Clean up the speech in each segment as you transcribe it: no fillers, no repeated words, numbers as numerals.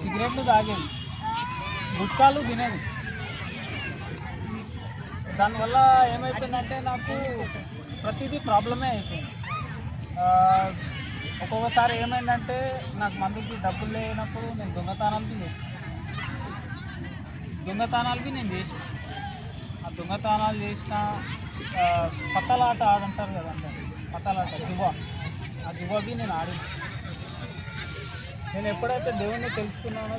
సిగరెట్లు తాగేది, గుట్కాలు తినేది. దానివల్ల ఏమైపోయిందంటే నాకు ప్రతిదీ ప్రాబ్లమే అయిపోయింది. ఒక్కొక్కసారి ఏమైందంటే నాకు మందుకి డబ్బులు లేనప్పుడు నేను దొంగతనాలకి నేను చేసాను. ఆ దొంగతనాలు చేసిన పట్టలాట ఆడంటారు కదా అందరు, పట్టలాట ఆ జువాకి నేను ఆడింది. నేను ఎప్పుడైతే దేవుణ్ణి తెలుసుకున్నానో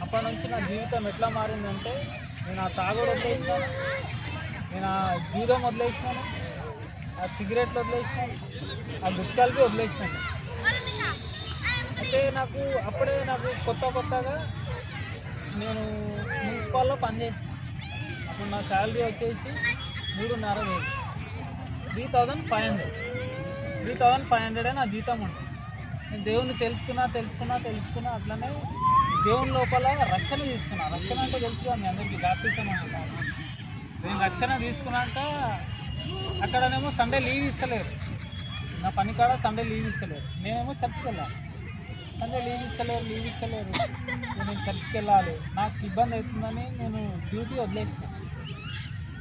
అప్పటి నుంచి నా జీవితం ఎట్లా మారిందంటే, నేను ఆ తాగుడు వదిలేసినాను, నేను ఆ జూదం వదిలేసినాను, ఆ సిగరెట్లు వదిలేసినాను, ఆ గుట్కాలకి వదిలేసినాను. అయితే అప్పుడే నాకు కొత్తగా నేను మున్సిపాల్లో పనిచేసాను. అప్పుడు నా శాలరీ వచ్చేసి 3,500, 3,500 నా జీతం ఉంటుంది. నేను దేవుణ్ణి తెలుసుకున్నా అట్లనే దేవుని లోపల రక్షణ తీసుకున్నా. రక్షణ అంటే తెలుసుగా మీ అందరికీ, బాప్టిజం అంటారు. నేను రక్షణ తీసుకున్నాక అక్కడనేమో సండే లీవ్ ఇస్తలేరు, నా పని కాడ సండే లీవ్ ఇస్తలేరు. నేనేమో చర్చికి వెళ్ళాలి, సండే లీవ్ ఇస్తలేరు. నేను చర్చికి వెళ్ళాలి, నాకు ఇబ్బంది అవుతుందని నేను డ్యూటీ వదిలేసిన.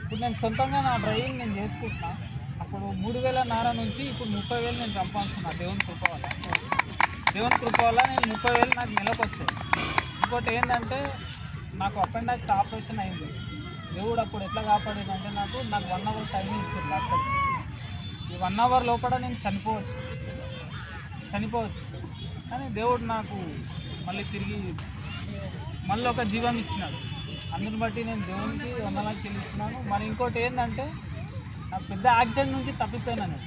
ఇప్పుడు నేను సొంతంగా నా డ్రైవింగ్ నేను చేసుకుంటున్నా. అప్పుడు 3,400 నుంచి ఇప్పుడు 30,000 నేను సంపాదిస్తున్నా దేవుని కృప వల్ల. నేను 30,000 నాకు నెలకు వస్తాయి. ఇంకోటి ఏంటంటే, నాకు అపెండిక్స్ ఆపరేషన్ అయింది. దేవుడు అప్పుడు ఎట్లా కాపాడిందంటే, నాకు 1 అవర్ టైం ఇచ్చింది డాక్టర్. ఈ 1 అవర్ లోపల నేను చనిపోవచ్చు కానీ దేవుడు నాకు మళ్ళీ ఒక జీవం ఇచ్చినాడు. అందుని బట్టి నేను దేవునికి వందనాలు చెల్లిస్తున్నాను. మరి ఇంకోటి ఏంటంటే, నాకు పెద్ద యాక్సిడెంట్ నుంచి తప్పిపోయినాను.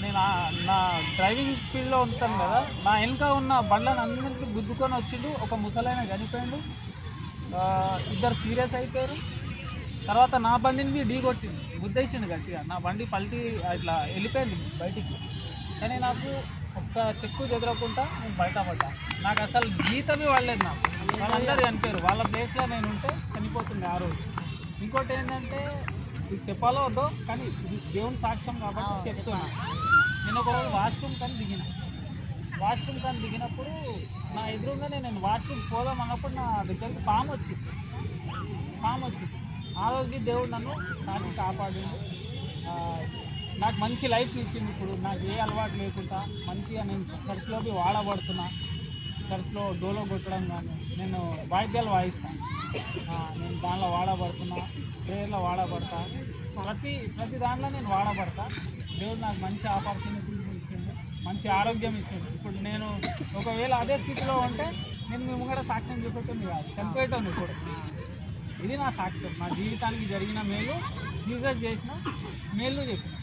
నేను నా డ్రైవింగ్ ఫీల్డ్లో ఉంటాను కదా, నా వెనుక ఉన్న బండ్లను అందరికీ గుద్దుకొని వచ్చిండు. ఒక ముసలైన చనిపోయిండు, 2 సీరియస్ అయిపోయారు. తర్వాత నా బండిని ఢీ కొట్టింది, గుద్దేసిండు గట్టిగా. నా బండి పల్టీ ఇట్లా వెళ్ళిపోయింది బయటికి. కానీ నాకు ఒక్క చెక్కు చెదరకుండా నేను బయటపడ్డా. నాకు అసలు జీతమే పడలేదు. వాళ్ళందరూ చనిపోయారు. వాళ్ళ ప్లేస్లో నేను ఉంటే చనిపోతుంది ఆ రోజు. ఇంకోటి ఏంటంటే, ఇది చెప్పాలో వద్దో కానీ ఇది దేవుని సాక్ష్యం కాబట్టి చెప్తున్నా. నేను ఒకరోజు వాష్రూమ్ కానీ దిగినప్పుడు నా ఎదురుగానే నేను వాష్రూమ్ పోదాం అన్నప్పుడు నా దగ్గరికి పాము వచ్చింది. ఆ రోజుకి దేవుడు నన్ను కాపాడింది. నాకు మంచి లైఫ్ ఇచ్చింది. ఇప్పుడు నాకు ఏ అలవాటు లేకుండా మంచిగా నేను చర్చ్లోకి వాడబడుతున్నా. చర్చ్లో డోలో కొట్టడం కానీ, నేను వాయిద్యాలు వాయిస్తాను, నేను దానిలో వాడబడుతున్నా, ప్రేయర్లో వాడబడతా, ప్రతి దాంట్లో నేను వాడబడతా. దేవుడు నాకు మంచి ఆపర్చునిటీస్ ఇచ్చింది, మంచి ఆరోగ్యం ఇచ్చింది. ఇప్పుడు నేను ఒకవేళ అదే స్థితిలో ఉంటే నేను మీ ముంగడ సాక్ష్యం చూపెట్టుంది కాదు, చనిపోయేటోని. ఇప్పుడు ఇది నా సాక్ష్యం, నా జీవితానికి జరిగిన మేలు, జీసస్ చేసిన మేలు చెప్పిన.